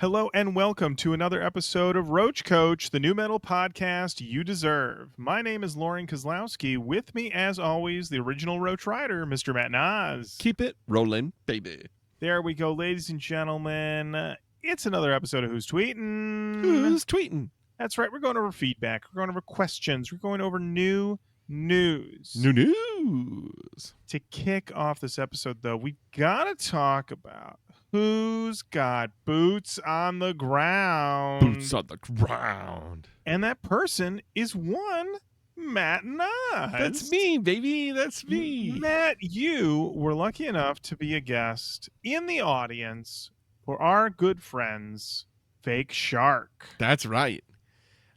Hello and welcome to another episode of Roach Koach, the new metal podcast you deserve. My name is Lauren Kozlowski. With me, as always, the original Roach Rider, Mr. Matt Nas. Keep it rolling, baby. There we go, ladies and gentlemen. It's another episode of Who's Tweeting. Who's tweeting? That's right. We're going over feedback. We're going over questions. We're going over new news. New news. To kick off this episode, though, we got to talk about who's got boots on the ground. Boots on the ground. And that person is one Matt Nas. That's me, baby. That's me. Matt, you were lucky enough to be a guest in the audience for our good friends, Fake Shark. That's right.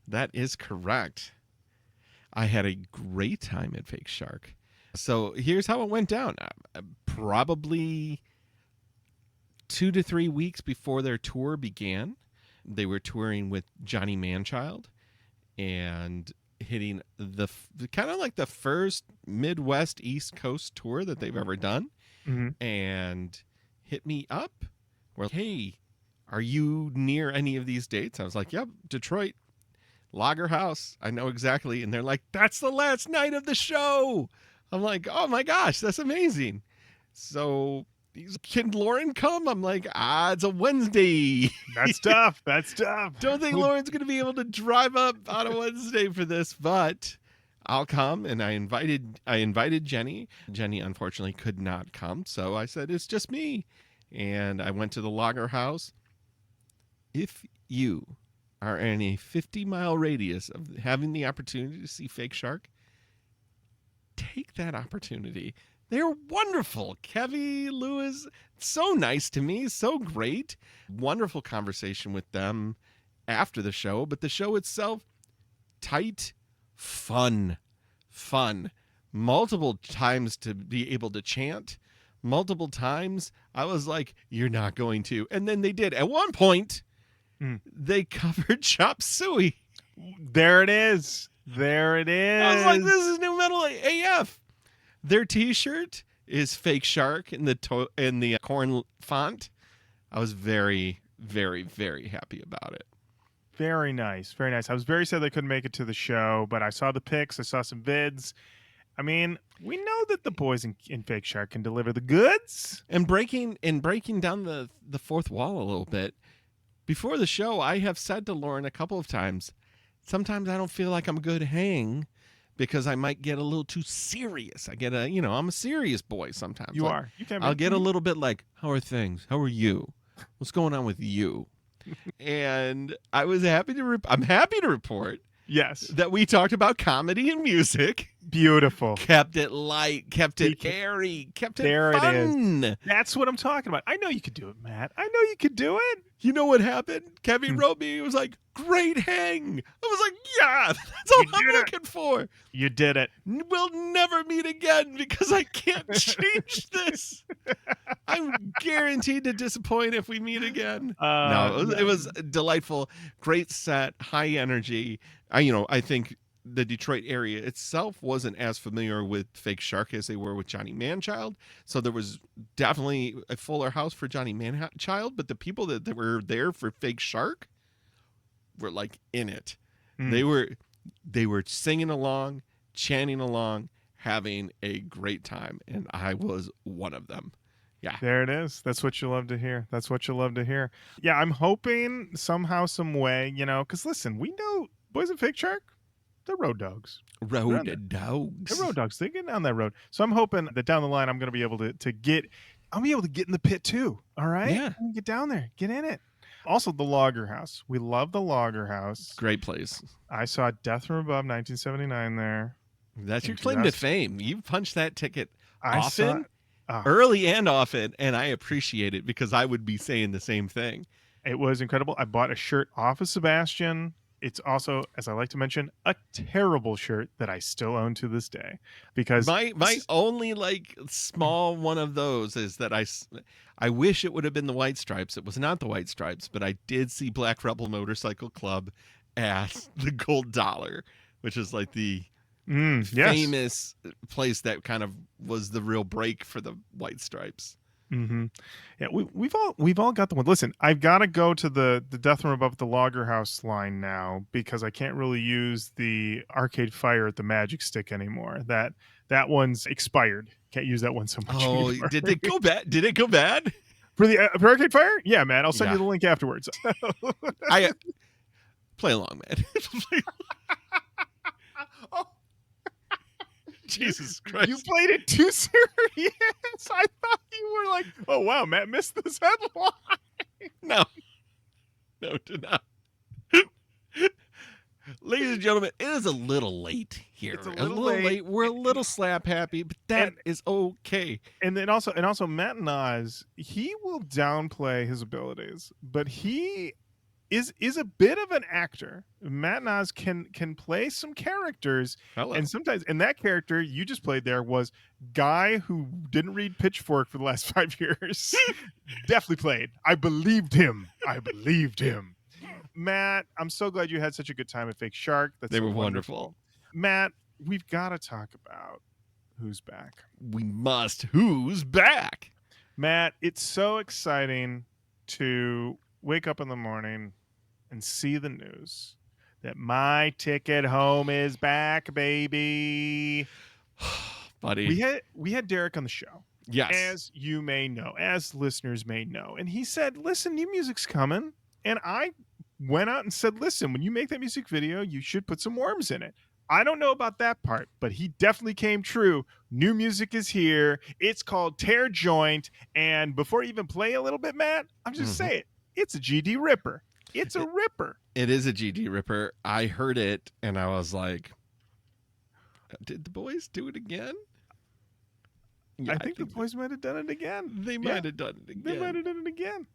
That is correct. I had a great time at Fake Shark. So here's how it went down. Probably 2 to 3 weeks before their tour began, they were touring with Johnny Manchild and hitting the kind of like the first Midwest East Coast tour that they've ever done, and hit me up. Well, hey, are you near any of these dates? I was like, yep, Detroit, Lager House. I know exactly. And they're like, that's the last night of the show. I'm like, oh my gosh, that's amazing. So can Lauren come? I'm like, it's a Wednesday. That's tough. That's tough. Don't think Lauren's going to be able to drive up on a Wednesday for this, but I'll come. And I invited Jenny. Jenny, unfortunately, could not come. So I said, it's just me. And I went to the Lager House. If you are in a 50-mile radius of having the opportunity to see Fake Shark, take that opportunity. They're wonderful. Kevy, Lewis, so nice to me, so great. Wonderful conversation with them after the show, but the show itself, tight, fun. Multiple times to be able to chant, multiple times. I was like, you're not going to. And then they did. At one point, they covered Chop Suey. There it is. There it is. I was like, this is new metal AF. Their T-shirt is Fake Shark in the Korn font. I was very, very, very happy about it. Very nice. Very nice. I was very sad they couldn't make it to the show, but I saw the pics. I saw some vids. I mean, we know that the boys in Fake Shark can deliver the goods. And breaking down the fourth wall a little bit, before the show, I have said to Lauren a couple of times, sometimes I don't feel like I'm a good hang because I might get a little too serious. I'm a serious boy sometimes. You are. You can. I'll get a little bit like, how are things? How are you? What's going on with you? And I'm happy to report. Yes. That we talked about comedy and music. Beautiful. Kept it light, kept it airy, kept it fun. It is. That's what I'm talking about. I know you could do it, Matt. I know you could do it. You know what happened? Kevin wrote me. He was like, great hang. I was like, yeah, that's all I'm looking for. You did it. We'll never meet again because I can't change this. I'm guaranteed to disappoint if we meet again. It was delightful. Great set, high energy. I think the Detroit area itself wasn't as familiar with Fake Shark as they were with Johnny Manchild. So there was definitely a fuller house for Johnny Manchild, but the people that were there for Fake Shark were like in it. They were singing along, chanting along, having a great time. And I was one of them. Yeah. There it is. That's what you love to hear. That's what you love to hear. Yeah, I'm hoping somehow, some way, because listen, we know boys at Fake Shark, they're road dogs. They're road dogs. They get down that road. So I'm hoping that down the line I'm going to be able to get in the pit too. All right? Yeah. Get down there. Get in it. Also, the Lager House. We love the Lager House. Great place. I saw Death from Above 1979 there. That's your claim to fame. You punched that ticket early and often, and I appreciate it because I would be saying the same thing. It was incredible. I bought a shirt off of Sebastian. It's also, as I like to mention, a terrible shirt that I still own to this day. Because my only small one of those is that I wish it would have been the White Stripes. It was not the White Stripes, but I did see Black Rebel Motorcycle Club at the Gold Dollar, which is like the famous place that kind of was the real break for the White Stripes. Mm-hmm. Yeah, we've all got the one. Listen, I've got to go to the Death from Above the Logger House line now because I can't really use the Arcade Fire at the Magic Stick anymore. That one's expired. Can't use that one so much Oh, anymore. did they go bad? Did it go bad? For Arcade Fire? Yeah, man. I'll send Yeah. you the link afterwards. I play along, man. Oh, Jesus Christ. you played it too serious. I thought you were like, oh wow, Matt missed this headline. No, did not. Ladies and gentlemen, it is a little late here. It's a little late. We're a little slap happy, but that is okay. And then also Matt Nas, he will downplay his abilities, but he is a bit of an actor. Matt Nas can play some characters, Hello. and sometimes, and that character you just played there was guy who didn't read Pitchfork for the last 5 years. Definitely played. I believed him. Matt, I'm so glad you had such a good time at Fake Shark. They were wonderful. Matt, we've got to talk about who's back. We must. Who's back? Matt, it's so exciting to wake up in the morning and see the news that My Ticket Home is back, baby. Buddy. We had Derek on the show. Yes. As you may know, as listeners may know. And he said, listen, new music's coming. And I went out and said, listen, when you make that music video, you should put some worms in it. I don't know about that part, but he definitely came true. New music is here. It's called Tear Joint. And before you even play a little bit, Matt, I'm just saying, it's a GD Ripper. It's a ripper. It is a GD Ripper. I heard it and I was like, did the boys do it again? Yeah, I think the boys might have done it again. They might have done it again. They might have done it again.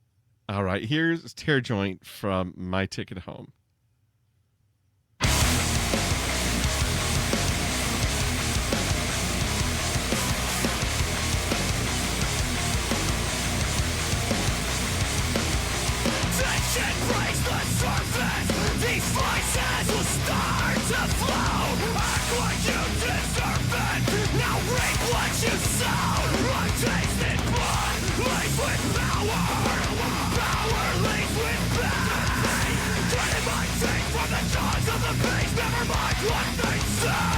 All right, here's Tear Joint from My Ticket Home. Tension breaks the surface. These voices will start to flow. Act like you deserve it. Now reap what you sow. Untasted blood leaves with power. Power leaves with pain. Gritting my teeth from the jaws of the beast. Never mind what they say.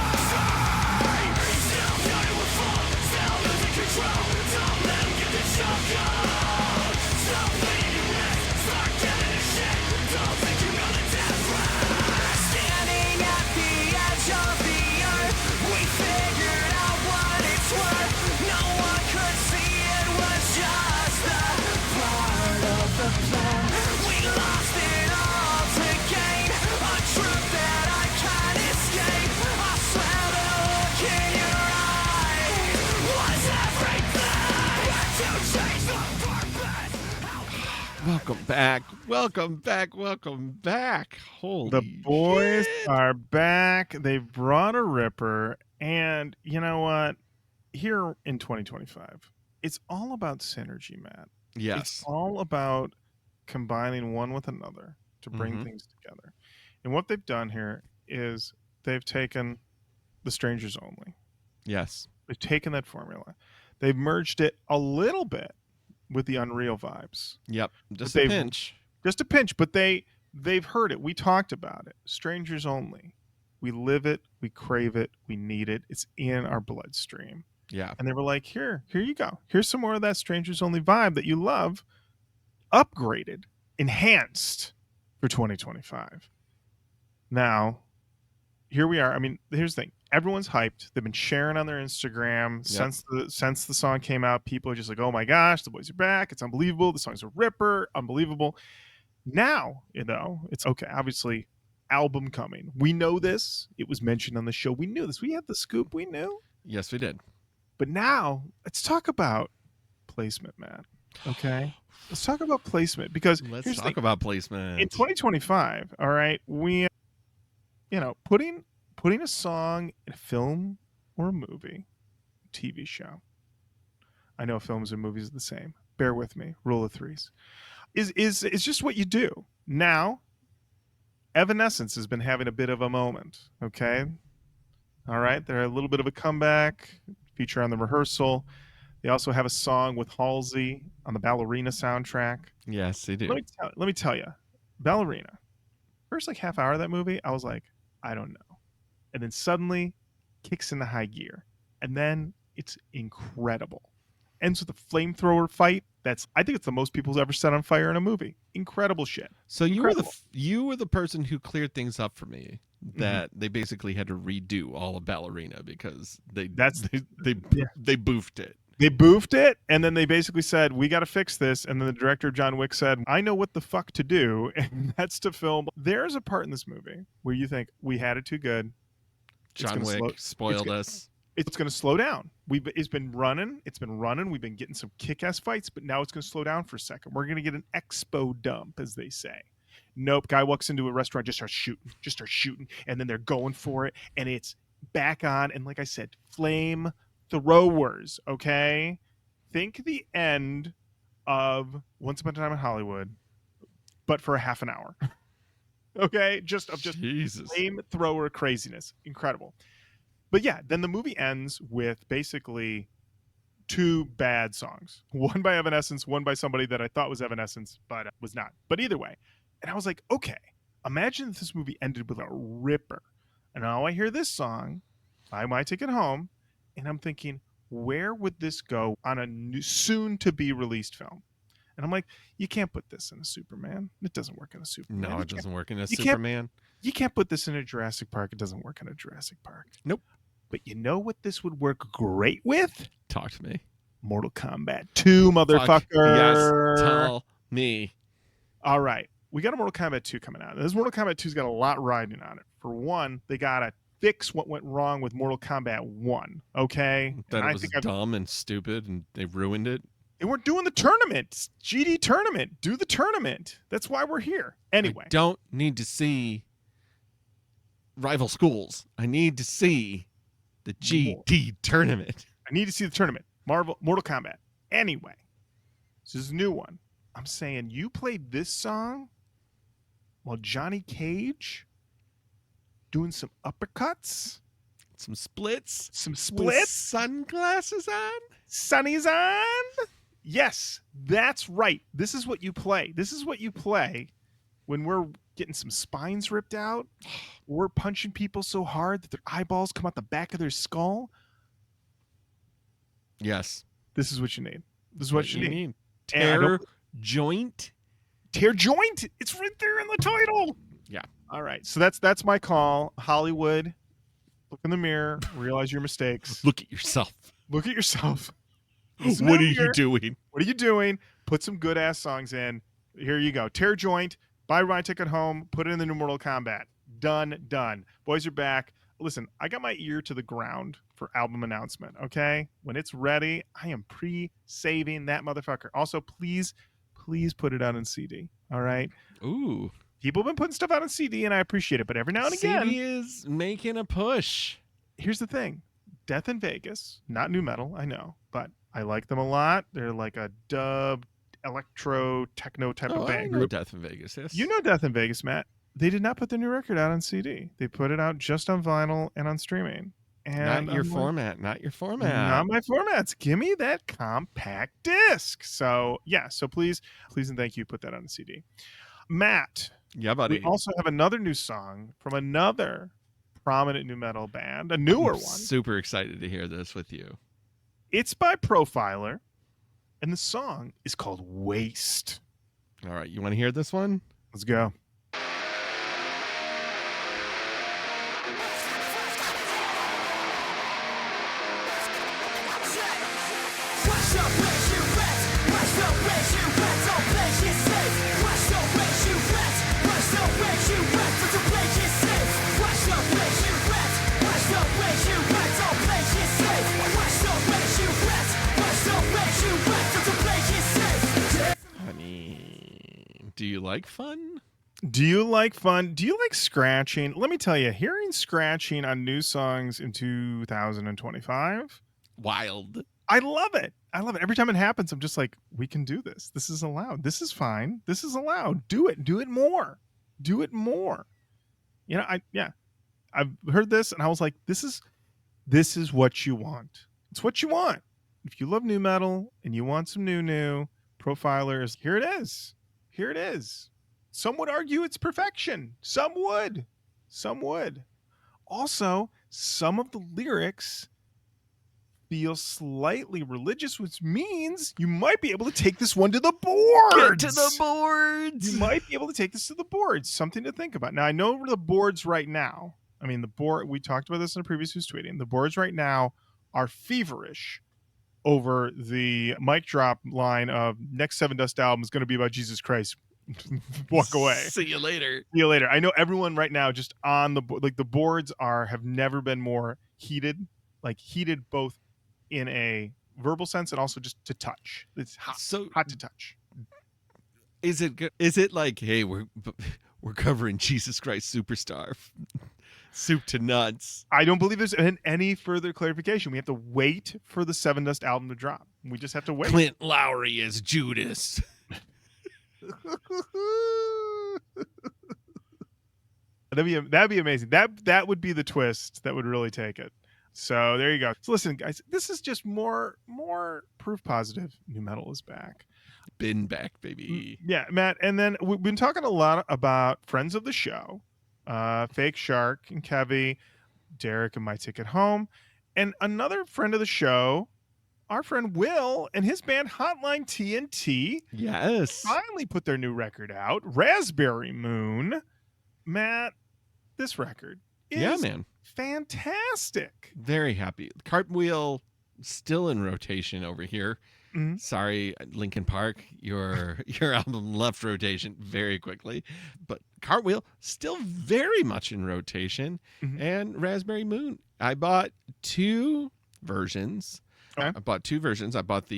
Still counting with full. Still losing control. Don't let them get the choke on. Stop bleeding your wrist. Start getting the shit. Don't think you know the difference. Standing at the edge of the earth, we figured out what it's worth. No one could see it was just a part of the plan. We lost it all to gain a truth that I can't escape. I swear the look in your eyes was everything. Had to change the purpose. Welcome back. Welcome back. Welcome back. Holy The boys shit. are back. They've brought a ripper. And you know what? Here in 2025, it's all about synergy, Matt. Yes. It's all about combining one with another to bring things together. And what they've done here is they've taken the Strangers Only. Yes. They've taken that formula. They've merged it a little bit with the Unreal vibes. Yep. Just But a they've- pinch. Just a pinch, but they've heard it. We talked about it. Strangers Only. We live it, we crave it, we need it. It's in our bloodstream. Yeah. And they were like, here you go. Here's some more of that Strangers Only vibe that you love, upgraded, enhanced for 2025. Now, here we are. I mean, here's the thing. Everyone's hyped. They've been sharing on their Instagram since the song came out. People are just like, oh my gosh, the boys are back. It's unbelievable. The song's a ripper. Unbelievable. Now, it's okay. Obviously, album coming. We know this. It was mentioned on the show. We knew this. We had the scoop. We knew. Yes, we did. But now, let's talk about placement, Matt. Okay? Let's talk about placement because Let's here's the talk thing. about placement. In 2025, all right, we, putting a song in a film or a movie, TV show. I know films and movies are the same. Bear with me. Rule of threes. Is just what you do. Now, Evanescence has been having a bit of a moment. Okay. All right. They're a little bit of a comeback feature on the rehearsal. They also have a song with Halsey on the Ballerina soundtrack. Yes, they do. Let me tell you, Ballerina. First like half hour of that movie, I was like, I don't know, and then suddenly kicks into high gear, and then it's incredible. Ends with a flamethrower fight. I think it's the most people's ever set on fire in a movie. Incredible shit. So Incredible. you were the person who cleared things up for me that they basically had to redo all of Ballerina because they boofed it. They boofed it, and then they basically said, we got to fix this. And then the director, John Wick, said, I know what the fuck to do, and that's to film. There's a part in this movie where you think, we had it too good. John Wick spoiled us. It's going to slow down. It's been running. We've been getting some kick-ass fights, but now it's going to slow down for a second. We're going to get an expo dump, as they say. Nope. Guy walks into a restaurant, just starts shooting, and then they're going for it, and it's back on. And like I said, flame throwers. Okay, think the end of Once Upon a Time in Hollywood, but for a half an hour. Okay, just Jesus. flamethrower craziness. Incredible. But yeah, then the movie ends with basically two bad songs. One by Evanescence, one by somebody that I thought was Evanescence, but was not. But either way. And I was like, okay, imagine if this movie ended with a ripper. And now I hear this song, Buy My Ticket Home, and I'm thinking, where would this go on a soon-to-be released film? And I'm like, you can't put this in a Superman. It doesn't work in a Superman. No, it doesn't work in a Superman. You can't put this in a Jurassic Park. It doesn't work in a Jurassic Park. Nope. But you know what this would work great with? Talk to me. Mortal Kombat 2, motherfucker. Fuck yes, tell me. All right. We got a Mortal Kombat 2 coming out. This Mortal Kombat 2's got a lot riding on it. For one, they got to fix what went wrong with Mortal Kombat 1, okay? That it was dumb and stupid, and they ruined it. They weren't doing the tournament. It's GD tournament. Do the tournament. That's why we're here. Anyway. I don't need to see rival schools. I need to see the GD tournament. I need to see the tournament. Mortal Kombat. Anyway, this is a new one. I'm saying you played this song while Johnny Cage doing some uppercuts, some splits, with sunglasses on, sunnies on. Yes, that's right. This is what you play. This is what you play when we're getting some spines ripped out. We're punching people so hard that their eyeballs come out the back of their skull. Yes. This is what you need. This is what you need. Tear joint. Tear joint. It's right there in the title. Yeah. All right. So that's my call. Hollywood, look in the mirror, realize your mistakes. Look at yourself. Look at yourself. What are you doing? What are you doing? Put some good ass songs in. Here you go. Tear joint. Buy my ticket home. Put it in the new Mortal Kombat. Done. Boys are back. Listen, I got my ear to the ground for album announcement, okay? When it's ready, I am pre-saving that motherfucker. Also, please put it out on CD, all right? Ooh. People have been putting stuff out on CD, and I appreciate it, but every now and again... CD is making a push. Here's the thing. Death in Vegas, not new metal, I know, but I like them a lot. They're like a dub, electro, techno type of band group. group. Death in Vegas, yes. You know Death in Vegas, Matt. They did not put their new record out on CD. They put it out just on vinyl and on streaming. And not your format. Not your format. Not my formats. Give me that compact disc. So yeah. So please and thank you. Put that on the CD. Matt. Yeah, buddy. We also have another new song from another prominent new metal band, a newer one. Super excited to hear this with you. It's by Profiler, and the song is called Waste. All right, you want to hear this one? Let's go. Do you like fun? Do you like fun? Do you like scratching? Let me tell you, hearing scratching on new songs in 2025, wild. I love it. Every time it happens, I'm just like, we can do this. This is allowed. This is fine. This is allowed. Do it. Do it more. Do it more. You know, I've heard this and I was like, this is what you want. It's what you want. if you love new metal and you want some new, Profilers, here it is. Here it is. Some would argue it's perfection. Some would. Some would. Also, some of the lyrics feel slightly religious, which means you might be able to take this one to the boards. Get to the boards. You might be able to take this to the boards. Something to think about. Now, I know the boards right now. I mean, the board, we talked about this in a previous Who's Tweeting. The boards right now are feverish over the mic drop line of next Seven Dust album is going to be about Jesus Christ. Walk away. See you later. See you later. I know everyone right now just on the like the boards have never been more heated, like heated both in a verbal sense and also just to touch. It's hot, hot to touch. Is it good? Is it like, hey, we're covering Jesus Christ Superstar, soup to nuts? I don't believe there's any further clarification. We have to wait for the Seven Dust album to drop. We just have to wait. Clint Lowry is Judas. That'd be amazing. That would be the twist that would really take it. So there you go. So listen, guys, this is just more proof positive. New metal is back. Been back, baby. Yeah, Matt. And then we've been talking a lot about friends of the show, Fake Shark and Kevy, Derek and My Ticket Home, and another friend of the show, our friend Will and his band Hotline TNT. Yes. Finally put their new record out, Raspberry Moon. Matt, this record is fantastic. Very happy. Cartwheel still in rotation over here. Mm-hmm. Sorry, Linkin Park, your album left rotation very quickly, but Cartwheel still very much in rotation. Mm-hmm. And Raspberry Moon, I bought two versions. Okay. I bought two versions. I bought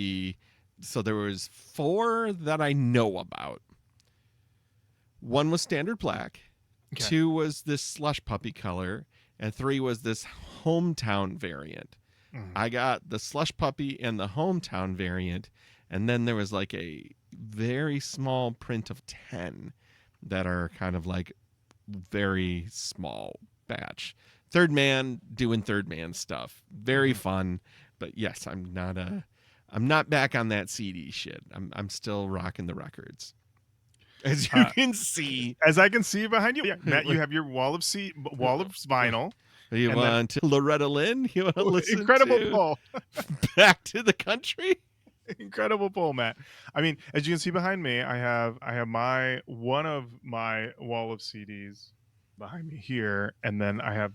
so there was 4 that I know about. One was standard black, Okay. 2 was this slush puppy color, and 3 was this hometown variant. I got the slush puppy and the hometown variant, and then there was like a very small print of 10 that are kind of like very small batch. Third man doing third man stuff. Very fun. But yes, I'm not back on that CD shit. I'm still rocking the records. As you can see. As I can see behind you. Yeah, Matt, you have your wall of vinyl. You want Loretta Lynn? You want to listen incredible to pull. Back to the Country? Incredible pull, Matt. I mean, as you can see behind me, I have one of my wall of CDs behind me here, and then I have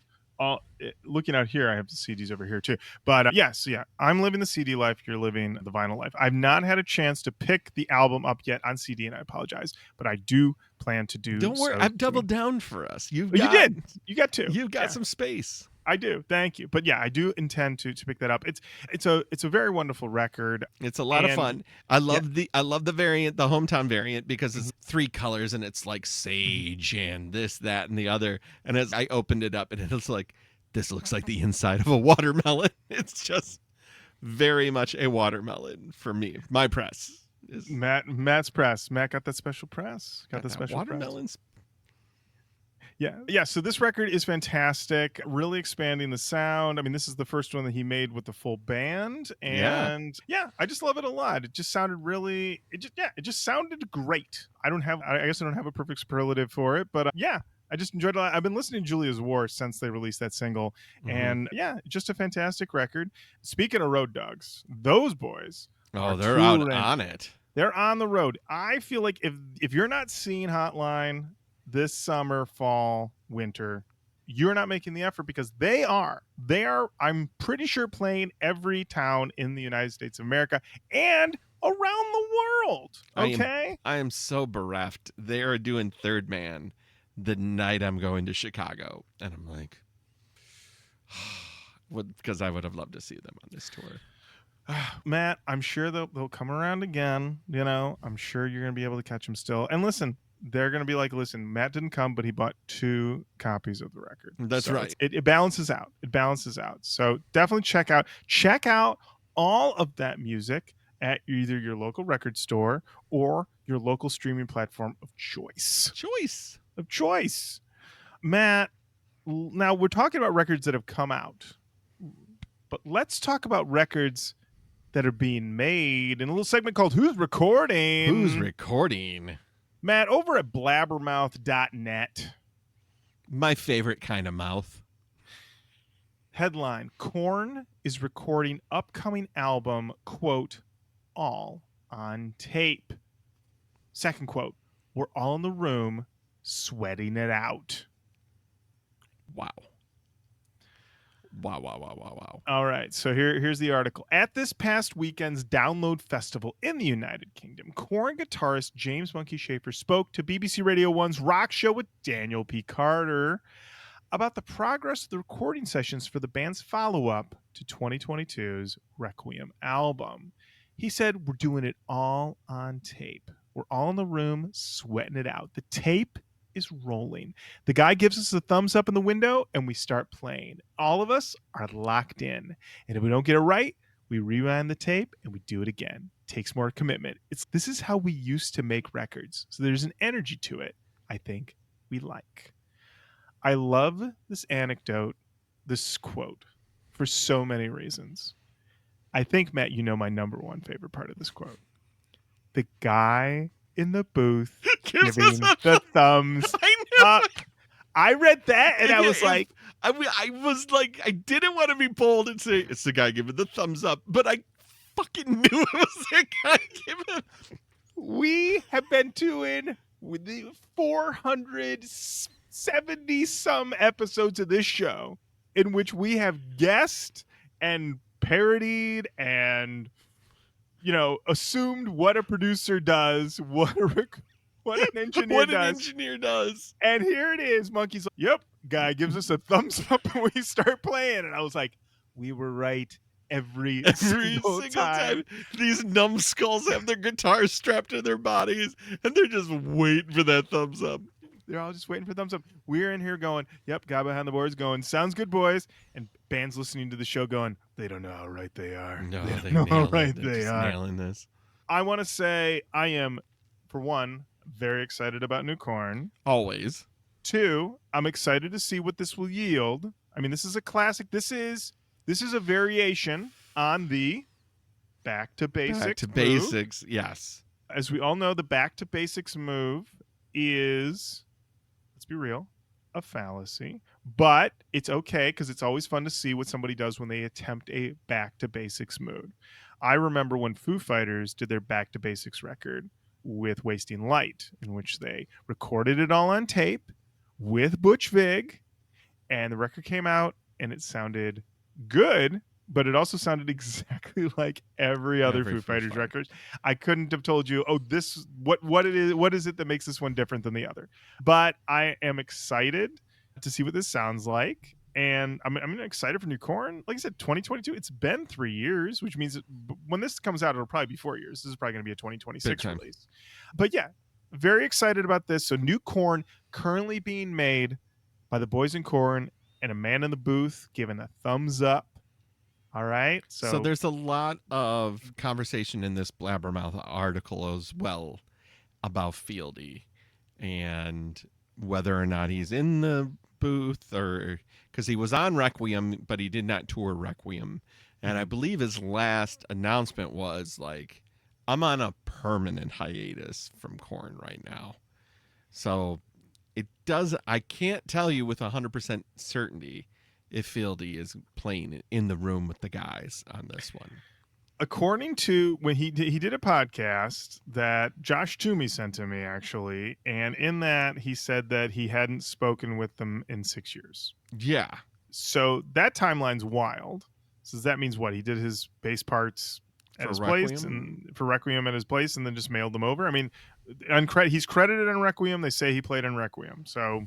looking out here, I have the CDs over here too. But yes, I'm living the CD life. You're living the vinyl life. I've not had a chance to pick the album up yet on CD, and I apologize, but I do plan to do. Don't worry, I've doubled down for us. You did. You got two. You've got some space. I do. Thank you. But yeah, I do intend to pick that up. It's a very wonderful record. It's a lot of fun. I love the variant, the hometown variant, because it's 3 colors and it's like sage and this, that, and the other. And as I opened it up, and it's like, this looks like the inside of a watermelon. It's just very much a watermelon for me. My press is Matt's press. Matt got that special press. Got the special watermelons. Press. Yeah. So this record is fantastic. Really expanding the sound. I mean, this is the first one that he made with the full band, and I just love it a lot. It just sounded it just sounded great. I guess I don't have a perfect superlative for it, but I just enjoyed it a lot. I've been listening to Julia's War since they released that single, and just a fantastic record. Speaking of road dogs, those boys. Oh, they're out on it. They're on the road. I feel like if you're not seeing Hotline this summer, fall, winter, you're not making the effort, because they are, I'm pretty sure, playing every town in the United States of America and around the world. Okay? I am so bereft. They are doing Third Man the night I'm going to Chicago. And I'm like, because I would have loved to see them on this tour. Matt, I'm sure they'll come around again. I'm sure you're going to be able to catch them still. And listen, they're going to be like, listen, Matt didn't come, but he bought 2 copies of the record. That's right. It balances out. It balances out. So definitely check out all of that music at either your local record store or your local streaming platform of choice. Matt, now we're talking about records that have come out, but let's talk about records that are being made in a little segment called Who's Recording? Who's recording? Matt, over at blabbermouth.net. My favorite kind of mouth. Headline, Korn is recording upcoming album, quote, all on tape. Second quote, we're all in the room sweating it out. Wow. Wow. All right, so here's the article. At this past weekend's Download Festival in the United Kingdom, Korn guitarist James Monkey Schaefer spoke to BBC Radio 1's Rock Show with Daniel P. Carter about the progress of the recording sessions for the band's follow-up to 2022's Requiem album. He said, we're doing it all on tape. We're all in the room sweating it out. The tape is rolling. The guy gives us a thumbs up in the window and we start playing. All of us are locked in. And if we don't get it right, we rewind the tape and we do it again. It takes more commitment. This is how we used to make records. So there's an energy to it I think we like. I love this anecdote, this quote, for so many reasons. I think, Matt, you know my number one favorite part of this quote. The guy in the booth giving the thumbs up. I read that and I was like, I was like, I didn't want to be bold and say it's the guy giving the thumbs up, but I fucking knew it was the guy giving. We have been doing with the 470 some episodes of this show in which we have guessed and parodied and assumed what a producer does, what an engineer does. And here it is. Monkey's like, yep, guy gives us a thumbs up and we start playing. And I was like, we were right every single time. These numbskulls have their guitars strapped to their bodies and they're just waiting for that thumbs up. They're all just waiting for thumbs up. We're in here going, yep, guy behind the boards going, sounds good, boys. And band's listening to the show going, they don't know how right they are. No, they don't know how right they are. Nailing this. I want to say I am, for one, very excited about new Korn. Always. Two, I'm excited to see what this will yield. I mean, this is a classic. This is a variation on the back to basics. Basics, yes. As we all know, the back to basics move is, let's be real, a fallacy. But it's okay because it's always fun to see what somebody does when they attempt a back to basics move. I remember when Foo Fighters did their back to basics record with Wasting Light, in which they recorded it all on tape with Butch Vig, and the record came out and it sounded good, but it also sounded exactly like every other Foo Fighters record. I couldn't have told you, this what is it that makes this one different than the other. But I am excited to see what this sounds like. And I'm excited for new Korn. Like I said, 2022, it's been 3 years, which means that when this comes out, it'll probably be 4 years. This is probably going to be a 2026 release. But yeah, very excited about this. So new Korn currently being made by the boys in Korn and a man in the booth giving a thumbs up. All right. So there's a lot of conversation in this Blabbermouth article as well about Fieldy and whether or not he's in the booth, or because he was on Requiem, but he did not tour Requiem. And I believe his last announcement was like, I'm on a permanent hiatus from Korn right now. So I can't tell you with 100% certainty if Fieldy is playing in the room with the guys on this one. According to when he did a podcast that Josh Toomey sent to me, actually, and in that he said that he hadn't spoken with them in 6 years. Yeah. So that timeline's wild. So that means what? He did his bass parts at his place and for Requiem at his place and then just mailed them over. I mean, he's credited on Requiem. They say he played on Requiem. So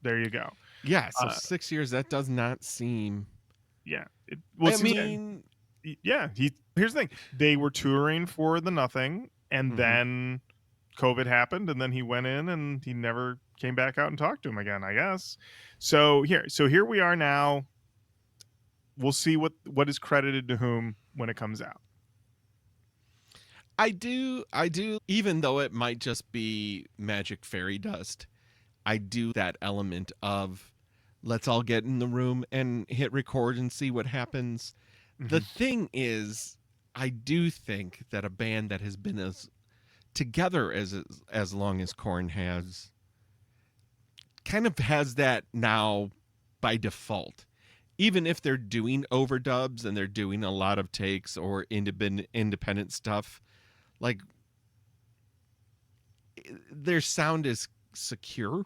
there you go. Yeah. So 6 years, that does not seem. Yeah. Here's the thing. They were touring for the Nothing, and then COVID happened, and then he went in and he never came back out and talked to him again, I guess. So here we are now. We'll see what is credited to whom when it comes out. I do, even though it might just be magic fairy dust, I do that element of let's all get in the room and hit record and see what happens. The thing is, I do think that a band that has been as together as long as Korn has kind of has that now by default. Even if they're doing overdubs and they're doing a lot of takes or independent stuff, like their sound is secure.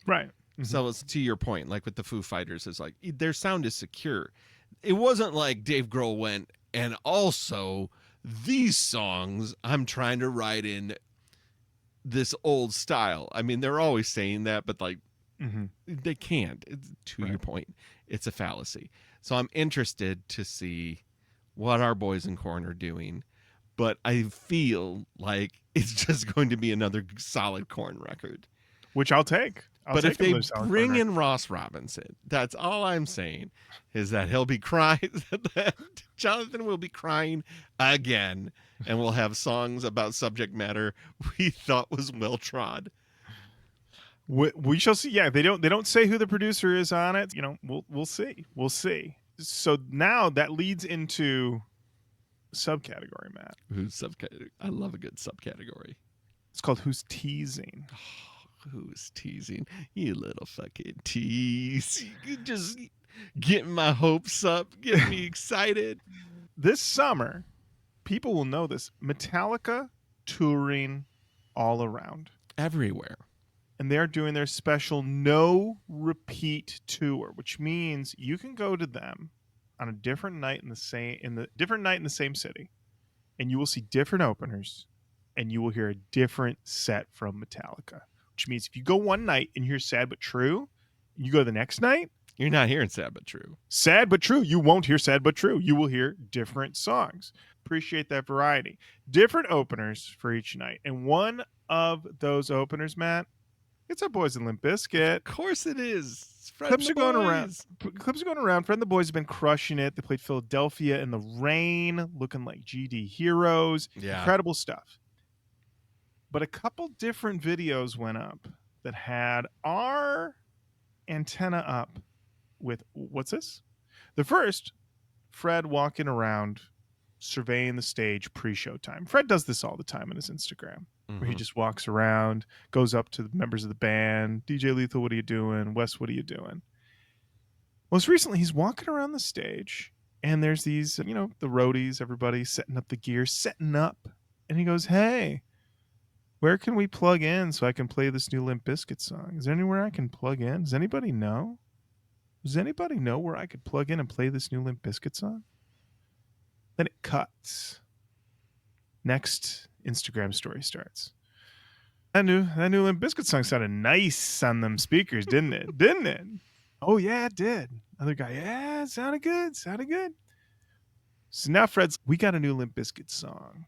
Right. So it's to your point, like with the Foo Fighters, it's like their sound is secure. It wasn't like Dave Grohl went, and also these songs I'm trying to write in this old style. I mean, they're always saying that, but like they can't. To your point, it's a fallacy. So I'm interested to see what our boys in Korn are doing, but I feel like it's just going to be another solid Korn record. Which I'll take. But if they bring in Ross Robinson, that's all I'm saying, is that he'll be crying. Jonathan will be crying again, and we'll have songs about subject matter we thought was well trod. We shall see. Yeah, they don't say who the producer is on it. You know, we'll see. We'll see. So now that leads into subcategory, Matt. Who's subcategory? I love a good subcategory. It's called Who's Teasing. Who's teasing? You little fucking tease. You just getting my hopes up, getting me excited. This summer, people will know this. Metallica touring all around. Everywhere. And they're doing their special no repeat tour, which means you can go to them on a different night in the same city, and you will see different openers, and you will hear a different set from Metallica. Which means if you go one night and hear Sad But True, you go the next night, you're not hearing Sad But True. Sad But True. You won't hear Sad But True. You will hear different songs. Appreciate that variety. Different openers for each night. And one of those openers, Matt, it's our boys in Limp Bizkit. Of course it is. Clips are going around. Clips are going around. Fred and the boys have been crushing it. They played Philadelphia in the rain, looking like GD heroes. Yeah. Incredible stuff. But a couple different videos went up that had our antenna up with, what's this? The first, Fred walking around surveying the stage pre-show time. Fred does this all the time on his Instagram, where he just walks around, goes up to the members of the band, DJ Lethal, what are you doing? Wes, what are you doing? Most recently, he's walking around the stage, and there's these, the roadies, everybody setting up the gear, and he goes, hey, where can we plug in so I can play this new Limp Bizkit song? Is there anywhere I can plug in? Does anybody know? Does anybody know where I could plug in and play this new Limp Bizkit song? Then it cuts. Next Instagram story starts. That new Limp Bizkit song sounded nice on them speakers, didn't it? Didn't it? Oh yeah, it did. Other guy, yeah, it sounded good. So now Fred's, we got a new Limp Bizkit song.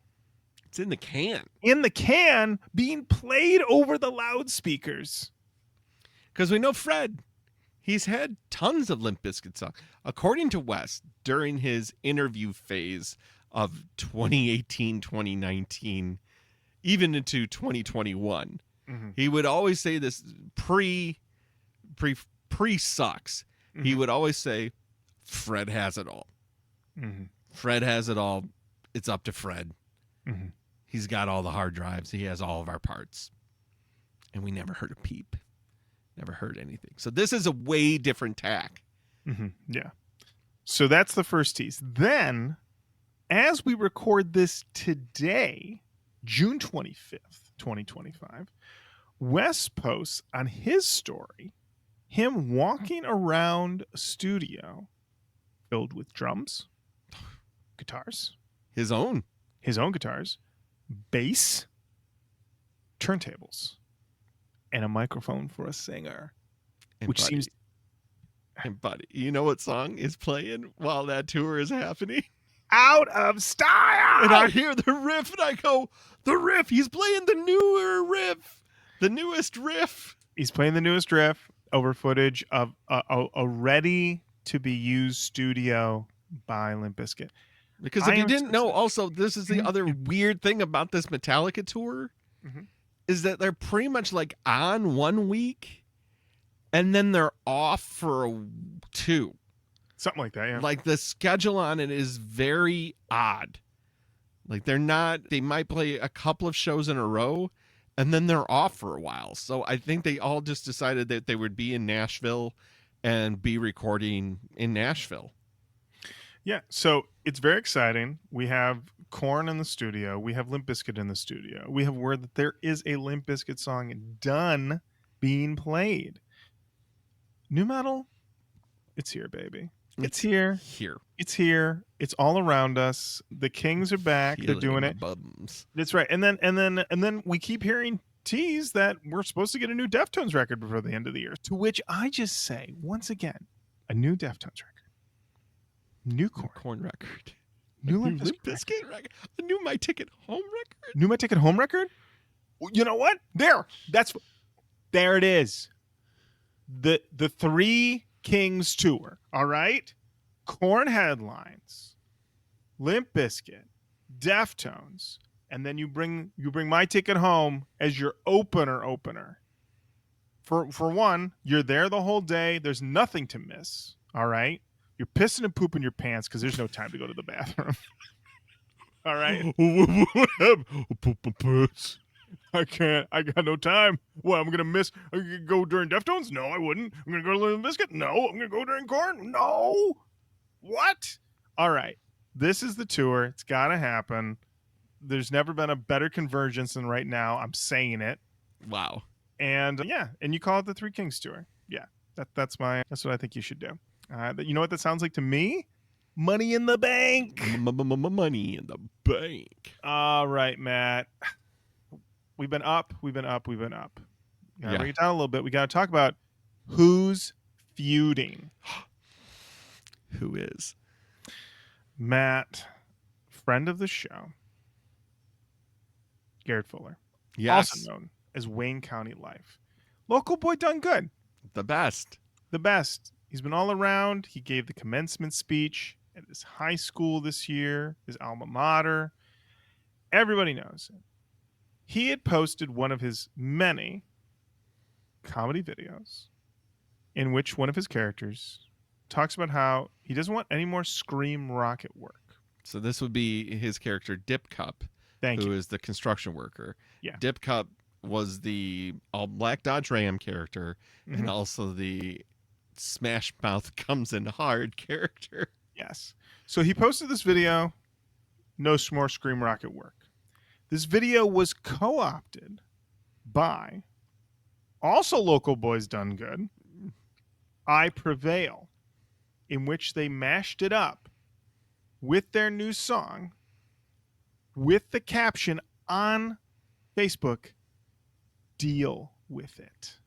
It's in the can. In the can, being played over the loudspeakers. Because we know Fred, he's had tons of Limp Bizkit songs. According to Wes, during his interview phase of 2018, 2019, even into 2021, he would always say this pre-sucks. He would always say, Fred has it all. Fred has it all. It's up to Fred. He's got all the hard drives. He has all of our parts. And we never heard a peep. Never heard anything. So this is a way different tack. Yeah. So that's the first tease. Then, as we record this today, June 25th, 2025, Wes posts on his story him walking around a studio filled with drums, guitars, His own guitars, bass, turntables, and a microphone for a singer. And which buddy, seems... And buddy, you know what song is playing while that tour is happening? Out of style! And I hear the riff and I go, the riff! He's playing the newer riff! The newest riff! He's playing the newest riff over footage of a ready-to-be-used studio by Limp Bizkit. Because if you didn't know, also, this is the other weird thing about this Metallica tour, is that they're pretty much like on 1 week, and then they're off for 2. Something like that, yeah. Like the schedule on it is very odd. Like they might play a couple of shows in a row and then they're off for a while. So I think they all just decided that they would be in Nashville and be recording in Nashville. Yeah, so it's very exciting. We have Korn in the studio. We have Limp Bizkit in the studio. We have word that there is a Limp Bizkit song done being played. New metal, it's here, baby. It's here. Here. It's here. It's all around us. The Kings are back. They're doing it. Bums. That's right. And then we keep hearing tease that we're supposed to get a new Deftones record before the end of the year. To which I just say, once again, a new Deftones record. New Korn record. New Limp Bizkit record. A new My Ticket Home record. New My Ticket Home record? You know what? There it is. The Three Kings tour. All right? Korn headlines. Limp Bizkit. Deftones. And then you bring My Ticket Home as your opener. For one, you're there the whole day. There's nothing to miss. All right? You're pissing and pooping your pants because there's no time to go to the bathroom. All right? What happened? Poop my pants. I can't. I got no time. What, I'm going to miss? I'm going to go during Deftones? No, I wouldn't. I'm going to go to Limp Bizkit? No. I'm going to go during Korn? No. What? All right. This is the tour. It's got to happen. There's never been a better convergence than right now. I'm saying it. Wow. And yeah, and you call it the Three Kings tour. Yeah, that's what I think you should do. You know what that sounds like to me? Money in the bank. Money in the bank. All right, Matt. We've been up. Gotta bring it down a little bit. We got to talk about who's feuding. Who is? Matt, friend of the show, Garrett Fuller. Yes. Also known as Wayne County Life. Local boy done good. The best. He's been all around. He gave the commencement speech at his high school this year, his alma mater. Everybody knows him. He had posted one of his many comedy videos in which one of his characters talks about how he doesn't want any more Scream Rocket work. So this would be his character, Dip Cup, who is the construction worker. Yeah. Dip Cup was the all black Dodge Ram character and also the Smash Mouth Comes in Hard character. Yes. So he posted this video, no more Scream Rocket work. This video was co-opted by also local boys done good, I Prevail, in which they mashed it up with their new song with the caption on Facebook, "Deal with it."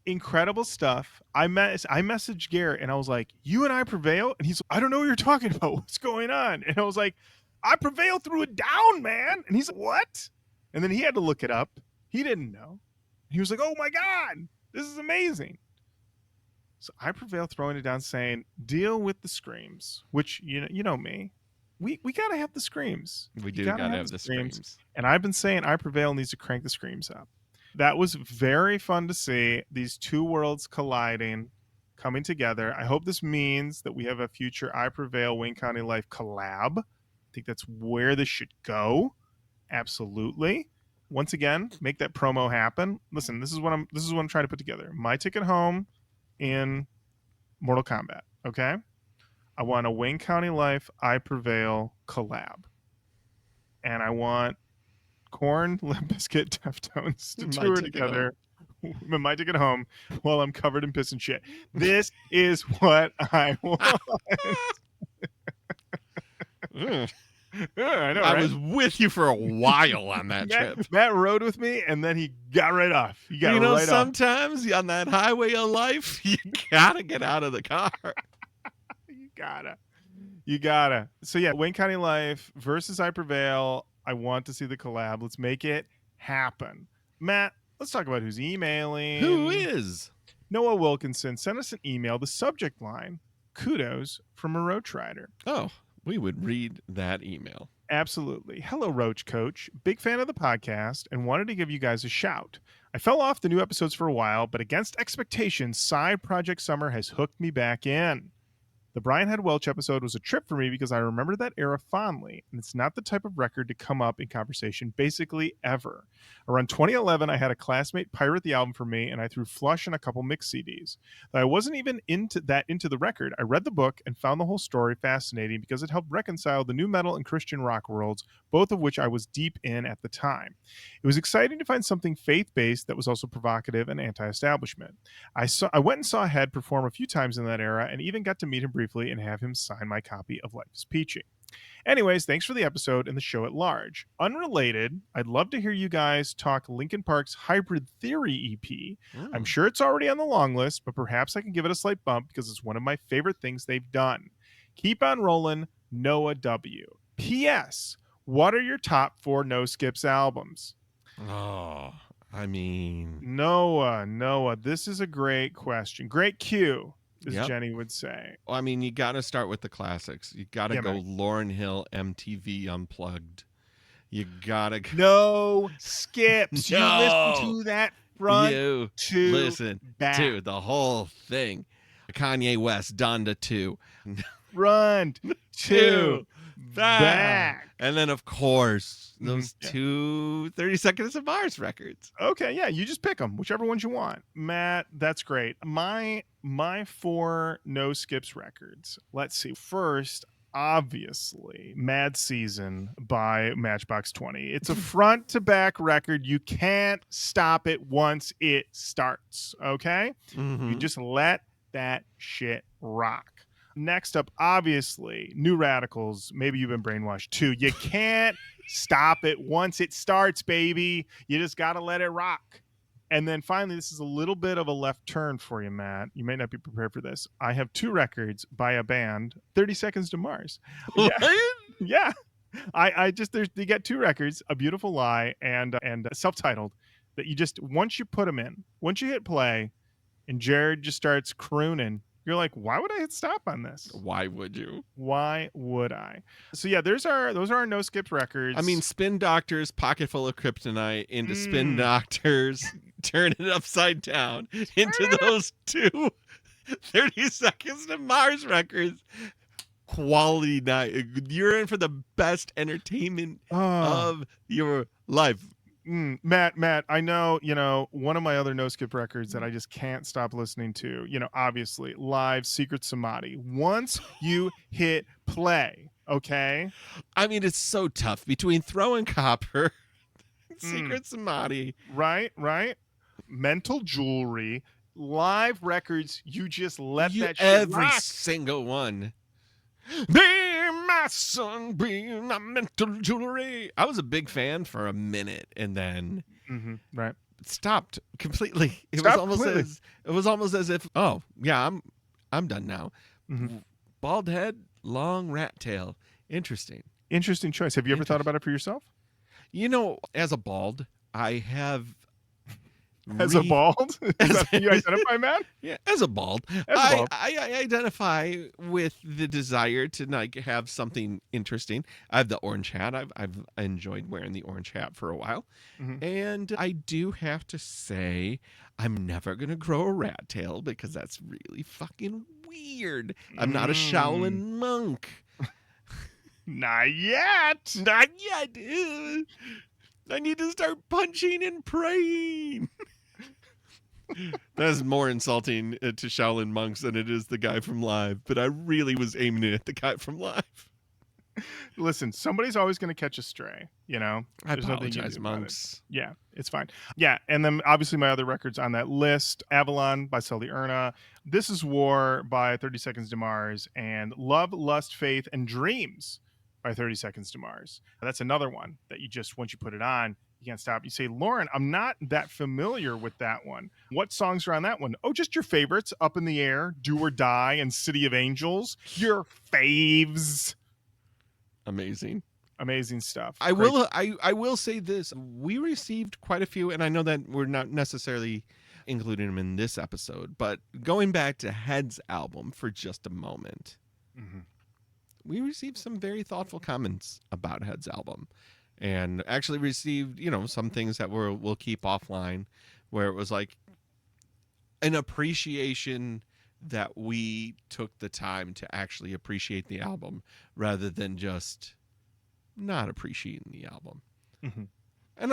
Incredible stuff. I messaged Garrett and I was like, "You and I Prevail?" And he's like, "I don't know what you're talking about. What's going on?" And I was like, "I Prevail threw it down, man." And he's like, "What?" And then he had to look it up. He didn't know. He was like, "Oh my God, this is amazing." So I Prevail throwing it down saying, "Deal with the screams," which you know me. We gotta have the screams. We do gotta have the screams. And I've been saying I Prevail needs to crank the screams up. That was very fun to see, these two worlds colliding, coming together. I hope this means that we have a future I Prevail Wayne County Life collab. I think that's where this should go. Absolutely. Once again, make that promo happen. Listen, this is what I'm trying to put together. My Ticket Home in Mortal Kombat. Okay? I want a Wayne County Life I Prevail collab. And I want Korn, Limp Bizkit, Deftones to tour together. My Ticket Home while I'm covered in piss and shit. This is what I want. I know. I was with you for a while on that trip. Matt rode with me, and then he got right off. He got right off. Sometimes on that highway of life, you gotta get out of the car. You gotta. So yeah, Wayne County Life versus I Prevail. I want to see the collab. Let's make it happen. Matt, let's talk about who's emailing. Who is? Noah Wilkinson sent us an email. The subject line, "Kudos from a Roach rider." Oh, we would read that email. Absolutely. Hello, Roach Coach. Big fan of the podcast and wanted to give you guys a shout. I fell off the new episodes for a while, but against expectations, Side Project Summer has hooked me back in. The Brian Head Welch episode was a trip for me because I remember that era fondly, and it's not the type of record to come up in conversation basically ever. Around 2011, I had a classmate pirate the album for me, and I threw Flush and a couple mix CDs. Though I wasn't even into the record, I read the book and found the whole story fascinating because it helped reconcile the new metal and Christian rock worlds, both of which I was deep in at the time. It was exciting to find something faith-based that was also provocative and anti-establishment. I went and saw Head perform a few times in that era and even got to meet him briefly and have him sign my copy of Life is Peachy. Anyways, thanks for the episode and the show at large. Unrelated, I'd love to hear you guys talk Linkin Park's Hybrid Theory EP. I'm sure it's already on the long list, but perhaps I can give it a slight bump because it's one of my favorite things they've done. Keep on rolling, Noah W. P.S. What are your top 4 No Skips albums? Oh, I mean, Noah, this is a great question. Great cue, as Yep. Jenny would say. I mean, you got to start with the classics. You got to Yeah, go man. Lauryn Hill MTV Unplugged. You got to No skips. You No. listen to that front you to listen back. to the whole thing. Kanye West, Donda 2. Front to back. And then, of course, those Yeah. two 30 Seconds of Mars records. Okay, yeah, you just pick them, whichever ones you want. Matt, that's great. My 4 no skips records. Let's see. First, obviously, Mad Season by Matchbox 20. It's a front to back record. You can't stop it once it starts, okay? You just let that shit rock. Next up, obviously, New Radicals. Maybe you've been brainwashed too. You can't stop it once it starts, baby. You just got to let it rock. And then finally, this is a little bit of a left turn for you, Matt. You may not be prepared for this. I have 2 records by a band, 30 Seconds to Mars. Yeah. I just, you get 2 records, A Beautiful Lie and self-titled, that you just, once you put them in, once you hit play and Jared just starts crooning, you're like, why would I hit stop on this? Why would you? Why would I? So yeah, those are our no skips records. I mean, Spin Doctors, Pocket Full of Kryptonite into Spin Doctors, turn it upside down into those 2 30 Seconds to Mars records. Quality night. You're in for the best entertainment of your life. Matt, I know, one of my other no skip records that I just can't stop listening to, obviously, live Secret Samadhi. Once you hit play, okay? I mean, it's so tough between Throw and Copper, Secret Samadhi. Right. Mental Jewelry, live records, you just let that shit Every rock. single one. Be my son, be my mental jewelry. I was a big fan for a minute and then Right. stopped completely. It Stopped was almost as if, oh yeah, I'm done now. Mm-hmm. Bald head, long rat tail. Interesting choice. Have you ever thought about it for yourself? As a bald, I have As a bald? Is that how you identify, Matt? Yeah, as a bald. I identify with the desire to have something interesting. I have the orange hat. I've enjoyed wearing the orange hat for a while. And I do have to say, I'm never going to grow a rat tail because that's really fucking weird. I'm not a Shaolin monk. Not yet. Not yet. I need to start punching and praying. That is more insulting to Shaolin monks than it is the guy from Live, but I really was aiming it at the guy from Live. Listen, somebody's always going to catch a stray, I There's nothing you can apologize, do about it. monks. Yeah, it's fine. Yeah, and then obviously my other records on that list, Avalon by Sully Erna, This Is War by 30 Seconds to Mars, and Love, Lust, Faith, and Dreams by 30 Seconds to Mars. That's another one that you just, once you put it on, you can't stop. You say, Lauren, I'm not that familiar with that one. What songs are on that one? Oh, just your favorites, Up in the Air, Do or Die, and City of Angels. Your faves. Amazing Stuff. I will say this. We received quite a few, and I know that we're not necessarily including them in this episode, but going back to Head's album for just a moment, we received some very thoughtful comments about Head's album. And actually received, some things that we'll keep offline, where it was like an appreciation that we took the time to actually appreciate the album rather than just not appreciating the album. Mhm. And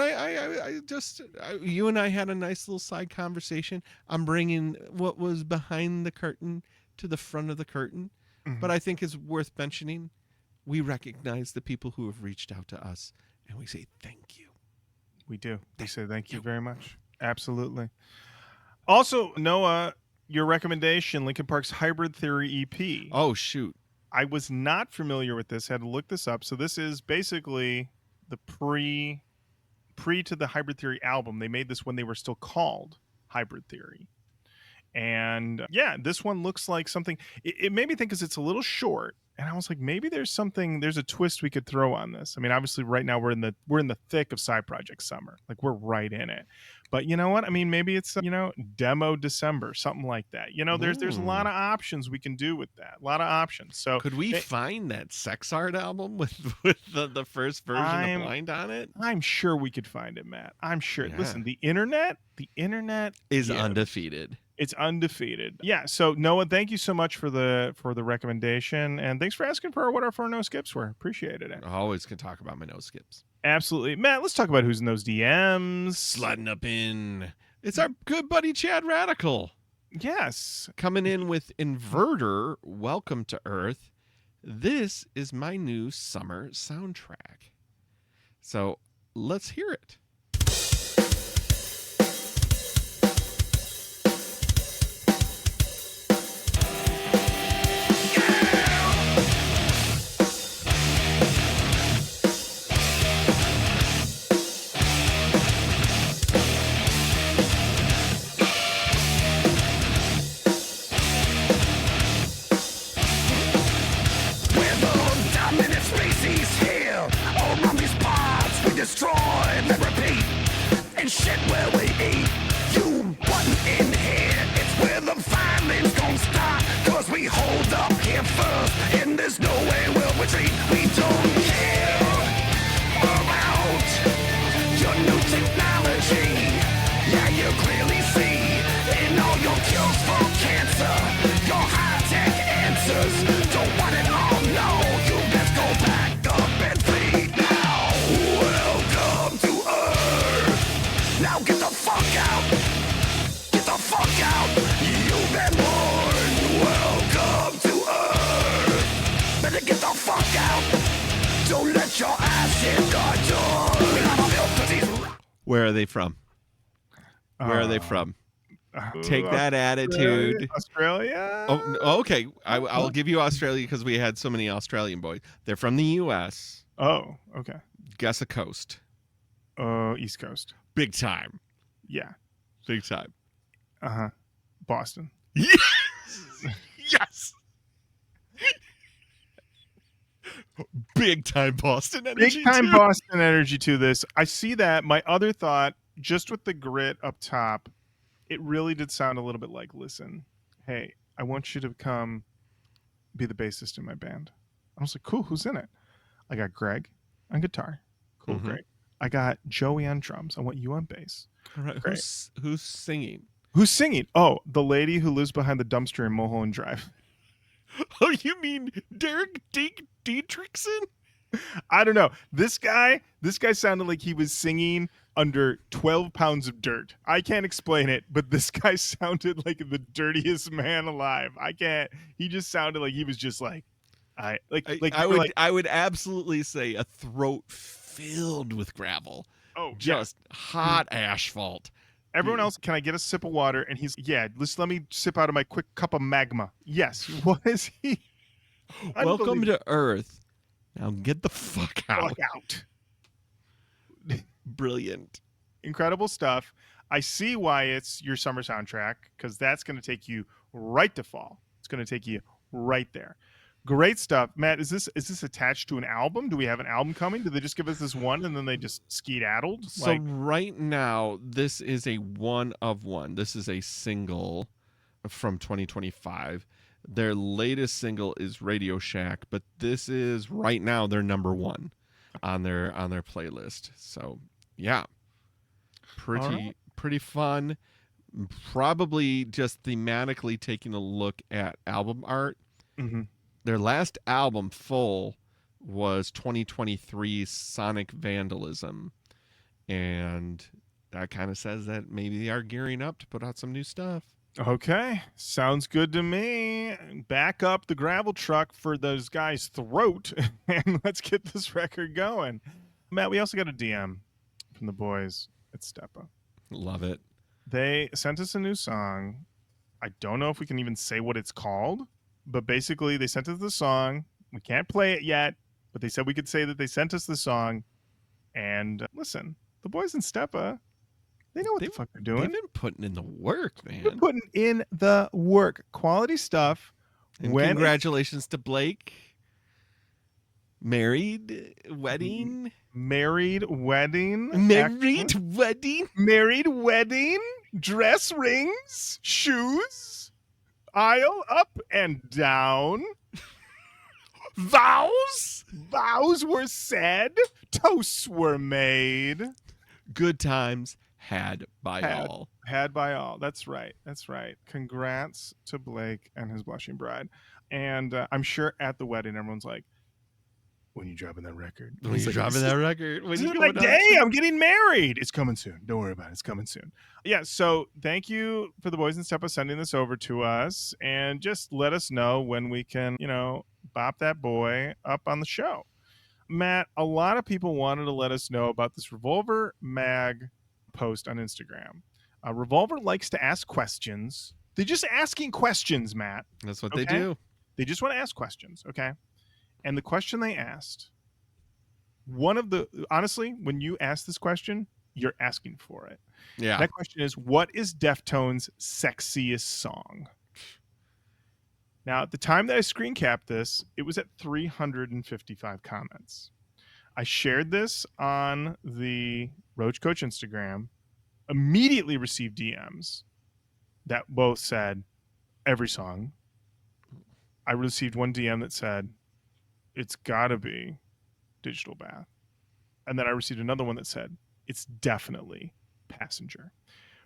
you and I had a nice little side conversation. I'm bringing what was behind the curtain to the front of the curtain, Mhm. but I think is worth mentioning. We recognize the people who have reached out to us, and we say thank you. We do. We say thank you very much. Absolutely. Also, Noah, your recommendation, Linkin Park's Hybrid Theory EP. Oh, shoot. I was not familiar with this. Had to look this up. So this is basically the pre to the Hybrid Theory album. They made this when they were still called Hybrid Theory. And yeah, this one looks like something. It made me think because it's a little short, and I was like, maybe there's a twist we could throw on this. I mean, obviously, right now we're in the thick of side project summer, like we're right in it. But you know what? I mean, maybe it's demo December, something like that. There's a lot of options we can do with that. A lot of options. So could we find that Sex Art album with the first version of Blind on it? I'm sure we could find it, Matt. I'm sure. Yeah. Listen, the internet is undefeated. It's undefeated. Yeah. So Noah, thank you so much for the recommendation, and thanks for asking for what our no skips were. Appreciated it. I always can talk about my no skips. Absolutely, Matt. Let's talk about who's in those DMs. Sliding up in. It's our good buddy Chad Radical. Yes. Coming in with Inverter. Welcome to Earth. This is my new summer soundtrack. So let's hear it. Destroy, then repeat, and shit where we eat. You wasn't in here, it's where the violence gon' start. Cause we hold up here first, and there's no way we'll retreat. We don't care about your new technology. Yeah, you clearly see in all your cures for cancer, your high-tech answers. Don't want it all, no, you best go back up and feed now. Welcome to Earth. Now get the fuck out. Get the fuck out. You've been born. Welcome to Earth. Better get the fuck out. Don't let your ass hit the door. Where are they from? Where are they from? Take that attitude. Australia? Oh, okay. I'll give you Australia because we had so many Australian boys. They're from the U.S. Oh, okay. Guess a coast. East Coast. Big time. Yeah. Big time. Boston. Yes. Yes. Big time Boston energy. Big time too. Boston energy to this. I see that. My other thought, just with the grit up top, it really did sound a little bit like, listen, hey, I want you to come be the bassist in my band. I was like, cool, who's in it? I got Greg on guitar. Cool, Greg. I got Joey on drums. I want you on bass. All right. Who's singing? Who's singing? Oh, the lady who lives behind the dumpster in Mulholland Drive. Oh, you mean Derek Dietrichson? I don't know. This guy sounded like he was singing under 12 pounds of dirt. I can't explain it, but this guy sounded like the dirtiest man alive. I can't. He just sounded like he was just like, I would absolutely say a throat filled with gravel. Oh, just hot asphalt. Everyone else, can I get a sip of water? And he's, just let me sip out of my quick cup of magma. Yes. What is he? Welcome to Earth. Now get the fuck out. Brilliant. Incredible stuff. I see why it's your summer soundtrack, because that's going to take you right to fall. It's going to take you right there. Great stuff. Matt, is this attached to an album? Do we have an album coming? Did they just give us this one and then they just skedaddled? So right now, this is a one of one. This is a single from 2025. Their latest single is Radio Shack, but this is right now their number one on their playlist. So yeah, pretty fun. Probably just thematically taking a look at album art. Mm-hmm. Their last album, Full, was 2023's Sonic Vandalism. And that kind of says that maybe they are gearing up to put out some new stuff. Okay, sounds good to me. Back up the gravel truck for those guys' throat, and let's get this record going. Matt, we also got a DM from the boys at Steppa. Love it. They sent us a new song. I don't know if we can even say what it's called, but basically they sent us the song. We can't play it yet, but they said we could say that they sent us the song. And listen, the boys in Steppa, they know what the fuck they're doing. They've been putting in the work, man. They're putting in the work. Quality stuff. And congratulations to Blake. Married wedding. Married wedding. Married wedding. Dress rings. Shoes. Aisle up and down. Vows. Vows were said. Toasts were made. Good times had by all. Had by all. That's right. That's right. Congrats to Blake and his blushing bride. And I'm sure at the wedding, everyone's like, when you dropping that record? When you dropping that record? This is my day. I'm getting married. It's coming soon. Don't worry about it. It's coming soon. Yeah. So thank you for the boys and Steppa sending this over to us, and just let us know when we can, bop that boy up on the show. Matt, a lot of people wanted to let us know about this Revolver Mag post on Instagram. Revolver likes to ask questions. They're just asking questions, Matt. That's what they do. They just want to ask questions. Okay. And the question they asked, honestly, when you ask this question, you're asking for it. Yeah. That question is, what is Deftones' sexiest song? Now, at the time that I screen capped this, it was at 355 comments. I shared this on the Roach Koach Instagram, immediately received DMs that both said every song. I received one DM that said, it's gotta be Digital Bath. And then I received another one that said, it's definitely Passenger,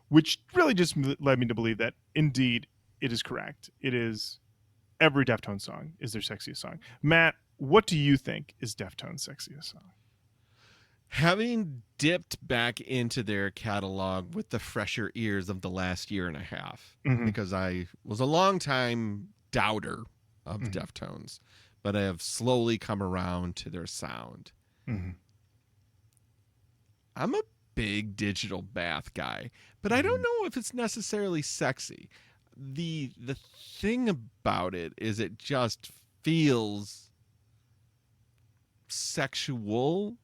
which really just led me to believe that indeed it is correct. It is every Deftones song is their sexiest song. Matt, what do you think is Deftones' sexiest song? Having dipped back into their catalog with the fresher ears of the last year and a half, because I was a long time doubter of Deftones, but I have slowly come around to their sound. I'm a big Digital Bath guy, but I don't know if it's necessarily sexy. The thing about it is it just feels sexual,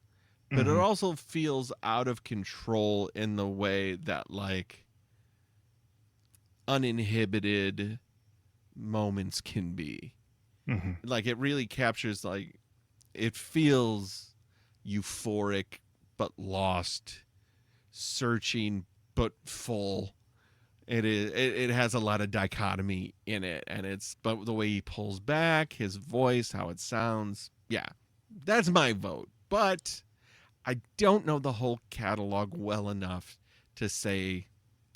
but it also feels out of control in the way that, like, uninhibited moments can be. Like, it really captures, like, it feels euphoric but lost, searching but full. It has a lot of dichotomy in it, and but the way he pulls back, his voice, how it sounds, yeah, that's my vote. But I don't know the whole catalog well enough to say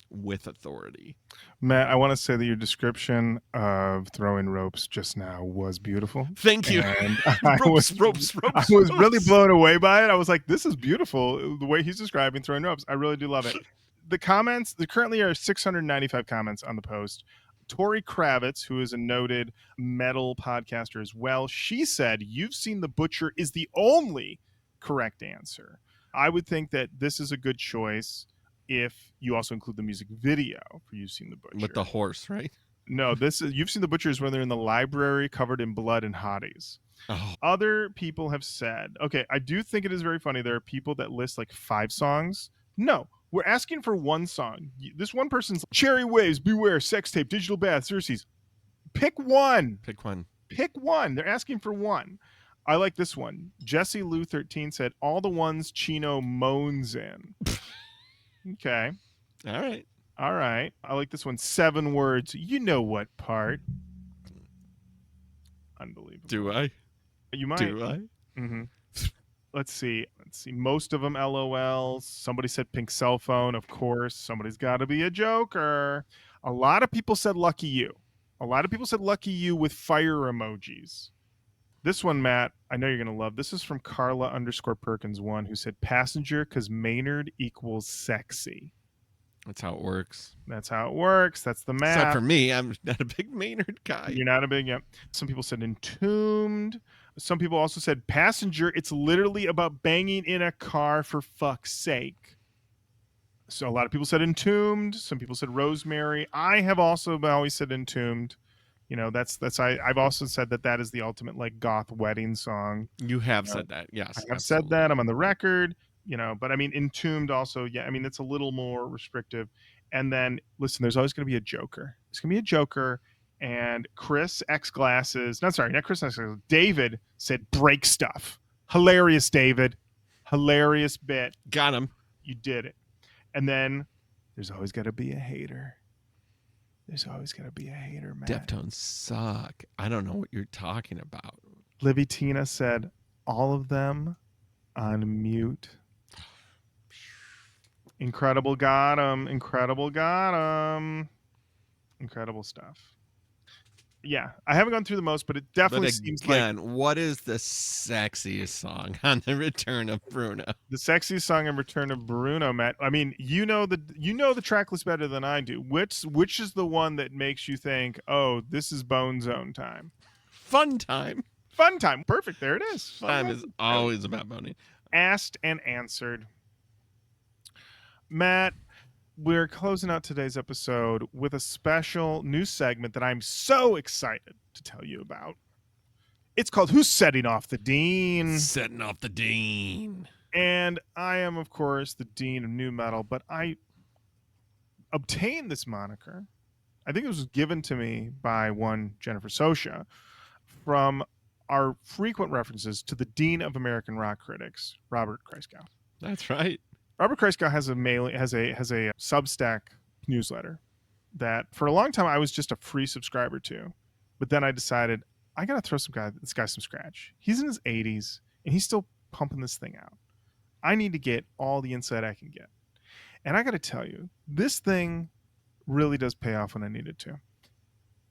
with authority. Matt, I want to say that your description of throwing ropes just now was beautiful. Thank you. And ropes. I was really blown away by it. I was like, this is beautiful. The way he's describing throwing ropes. I really do love it. The comments, there currently are 695 comments on the post. Tori Kravitz, who is a noted metal podcaster as well, she said, "You've Seen the Butcher" is the only correct answer. I would think that this is a good choice if you also include the music video for You've Seen the Butcher. With the horse, right? No, this is You've Seen the Butcher is when they're in the library covered in blood and hotties. Oh. Other people have said, okay, I do think it is very funny. There are people that list like 5 songs. No, we're asking for one song. This one person's Cherry Waves, Beware, Sex Tape, Digital Bath, Xerxes. Pick one. Pick one. Pick one. They're asking for one. I like this one. Jesse Lou 13 said, all the ones Chino moans in. Okay. All right. All right. I like this one. 7 words. You know what part. Unbelievable. Do I? You might. Do I? let's see. Most of them LOL. Somebody said pink cell phone. Of course, somebody's got to be a joker. A lot of people said lucky you. A lot of people said lucky you with fire emojis. This one, Matt, I know you're going to love. This is from Carla_Perkins1, who said passenger because Maynard equals sexy. That's how it works. That's how it works. That's the math. Except for me, I'm not a big Maynard guy. You're not a big, yeah. Some people said entombed. Some people also said passenger. It's literally about banging in a car for fuck's sake. So a lot of people said entombed. Some people said rosemary. I have also always said entombed. You know, I've also said that is the ultimate like goth wedding song. You have said that, yes. I've said that. I'm on the record. You know, but I mean, entombed also, yeah. I mean, it's a little more restrictive. And then, listen, there's always going to be a joker. It's going to be a joker. And Chris X Glasses, not Chris X Glasses, David said break stuff. Hilarious, David. Hilarious bit. Got him. You did it. And then there's always got to be a hater. There's always got to be a hater, man. Deftones suck. I don't know what you're talking about. Livy Tina said all of them on mute. Incredible got him. Incredible got him. Incredible stuff. Yeah, I haven't gone through the most, but it definitely seems like... what is the sexiest song on the Return of Bruno? The sexiest song on Return of Bruno, Matt. I mean, you know the track list better than I do. Which is the one that makes you think, oh, this is Bone Zone time? Fun time. Fun time. Perfect. There it is. Fun time is always about boning. Asked and answered. Matt, we're closing out today's episode with a special new segment that I'm so excited to tell you about. It's called Who's Setting Off the Dean? Setting off the Dean. And I am, of course, the Dean of New Metal, but I obtained this moniker. I think it was given to me by one Jennifer Sosha from our frequent references to the Dean of American Rock Critics, Robert Christgau. That's right. Robert Christgau has a Substack newsletter that for a long time I was just a free subscriber to, but then I decided I gotta throw this guy some scratch. He's in his 80s and he's still pumping this thing out. I need to get all the insight I can get, and I gotta tell you, this thing really does pay off when I need it to.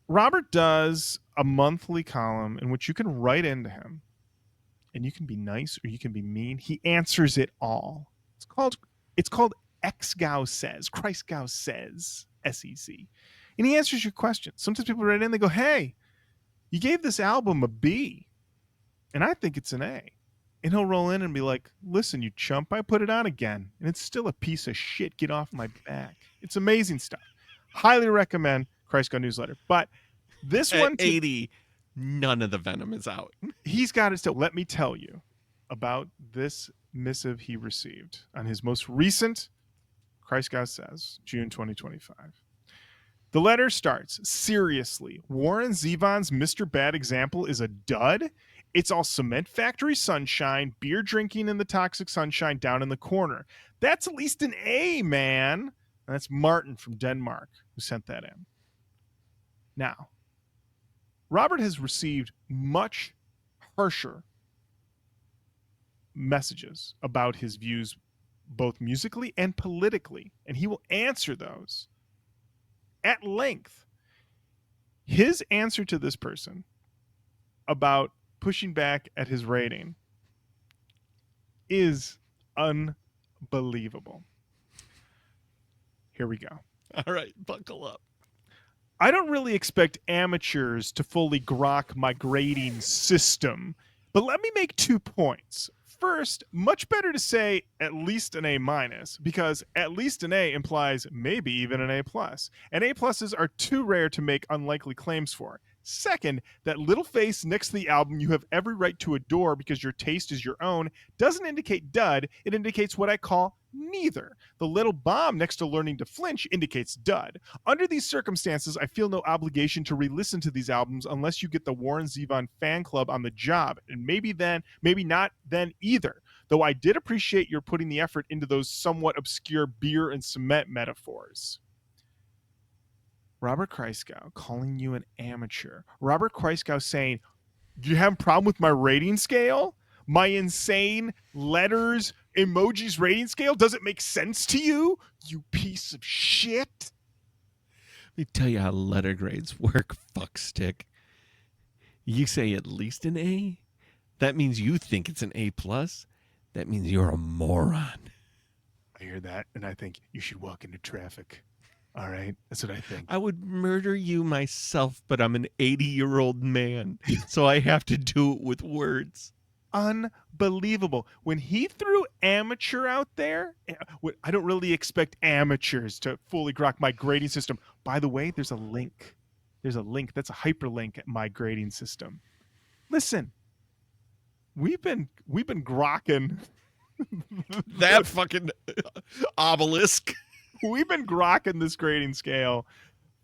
Robert does a monthly column in which you can write into him, and you can be nice or you can be mean. He answers it all. It's called Xgau Says, Christgau Says, S-E-Z. And he answers your questions. Sometimes people write in, they go, hey, you gave this album a B, and I think it's an A. And he'll roll in and be like, listen, you chump, I put it on again, and it's still a piece of shit. Get off my back. It's amazing stuff. Highly recommend Christgau newsletter. But this At one... 80, none of the venom is out. He's got it still. Let me tell you about this missive he received on his most recent Christgau Says, June 2025. The letter starts, seriously, Warren Zevon's Mr. Bad Example is a dud? It's all cement factory sunshine, beer drinking in the toxic sunshine down in the corner. That's at least an A, man. And that's Martin from Denmark who sent that in. Now, Robert has received much harsher messages about his views, both musically and politically, and he will answer those at length. His answer to this person about pushing back at his rating is unbelievable. Here we go. All right, buckle up. I don't really expect amateurs to fully grok my grading system, but let me make 2 points. First, much better to say at least an A minus, because at least an A implies maybe even an A plus. And A pluses are too rare to make unlikely claims for. Second, that little face next to the album you have every right to adore because your taste is your own doesn't indicate dud, it indicates what I call neither. The little bomb next to Learning to Flinch indicates dud. Under these circumstances, I feel no obligation to re-listen to these albums unless you get the Warren Zevon fan club on the job, and maybe not then either. Though I did appreciate your putting the effort into those somewhat obscure beer and cement metaphors. Robert Christgau calling you an amateur. Robert Christgau saying, do you have a problem with my rating scale? My insane letters, emojis rating scale doesn't make sense to you, you piece of shit. Let me tell you how letter grades work, fuckstick. You say at least an A? That means you think it's an A+. That means you're a moron. I hear that, and I think you should walk into traffic. All right? That's what I think. I would murder you myself, but I'm an 80-year-old man, so I have to do it with words. Unbelievable. When he threw amateur out there, I don't really expect amateurs to fully grok my grading system. By the way, there's a link. There's a link. That's a hyperlink at my grading system. Listen, we've been grokking That fucking obelisk. we've been grokking this grading scale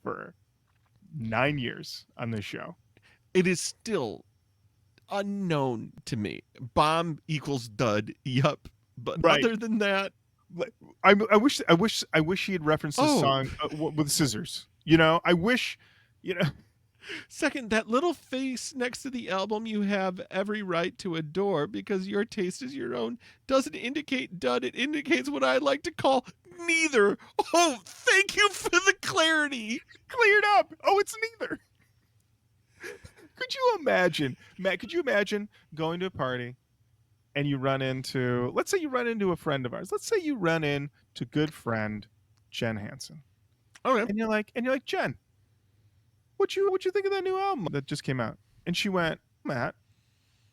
for 9 years on this show. It is still unknown to me. Bomb equals dud. Yup. But Right. other than that, I wish he had referenced this song with scissors. You know, I wish, you know. second, that little face next to the album you have every right to adore because your taste is your own doesn't indicate dud. It indicates what I like to call neither. Oh, thank you for the clarity. Cleared up. Oh, it's neither. Could you imagine, Matt? Could you imagine going to a party and you run into, let's say you run into a friend of ours. Let's say you run into good friend Jen Hansen, Okay. and you're like, Jen, what you think of that new album that just came out? And she went, Matt,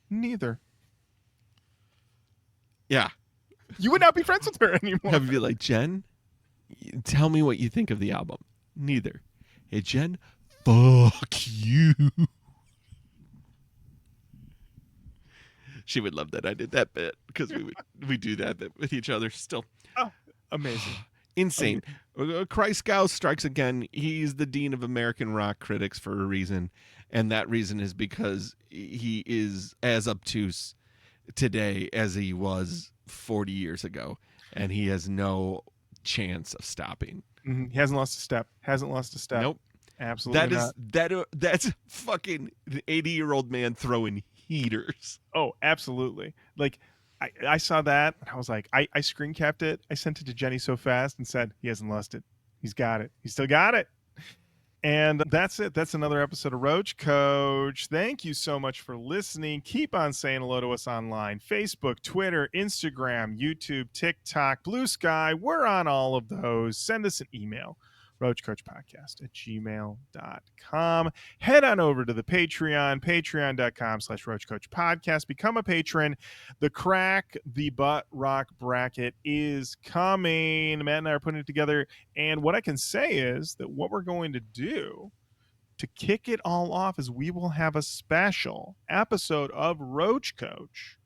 neither. Yeah. You would not be friends with her anymore. Have you be like, Jen, tell me what you think of the album. Neither. Hey, Jen, fuck you. She would love that I did that bit because we do that bit with each other still. Oh, amazing. Insane. Kreisgau strikes again. He's the dean of American rock critics for a reason, and that reason is because he is as obtuse today as he was 40 years ago, and he has no chance of stopping. Mm-hmm. He hasn't lost a step. Nope. Absolutely not. That's fucking an 80-year-old man throwing heaters. Oh, absolutely. Like, I saw that, and I was like, I screen capped it. I sent it to Jenny so fast and said, he hasn't lost it. He's got it. He's still got it. And that's it. That's another episode of Roach Koach. Thank you so much for listening. Keep on saying hello to us online. Facebook, Twitter, Instagram, YouTube, TikTok, Blue Sky. We're on all of those. Send us an email. roachcoachpodcast@gmail.com. Head on over to the Patreon, patreon.com/roachcoachpodcast. Become a patron. The Crack the Butt Rock bracket is coming. Matt and I are putting it together. And what I can say is that what we're going to do to kick it all off is we will have a special episode of Roach Koach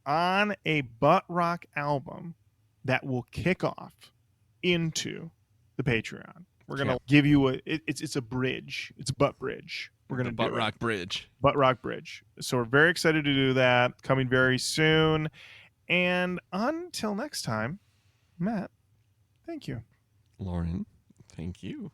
on a butt rock album that will kick off into the Patreon. We're gonna give you it's a bridge. It's a butt bridge. We're gonna Butt Rock Bridge. Butt Rock Bridge. So we're very excited to do that. Coming very soon. And until next time, Matt, thank you. Lauren, thank you.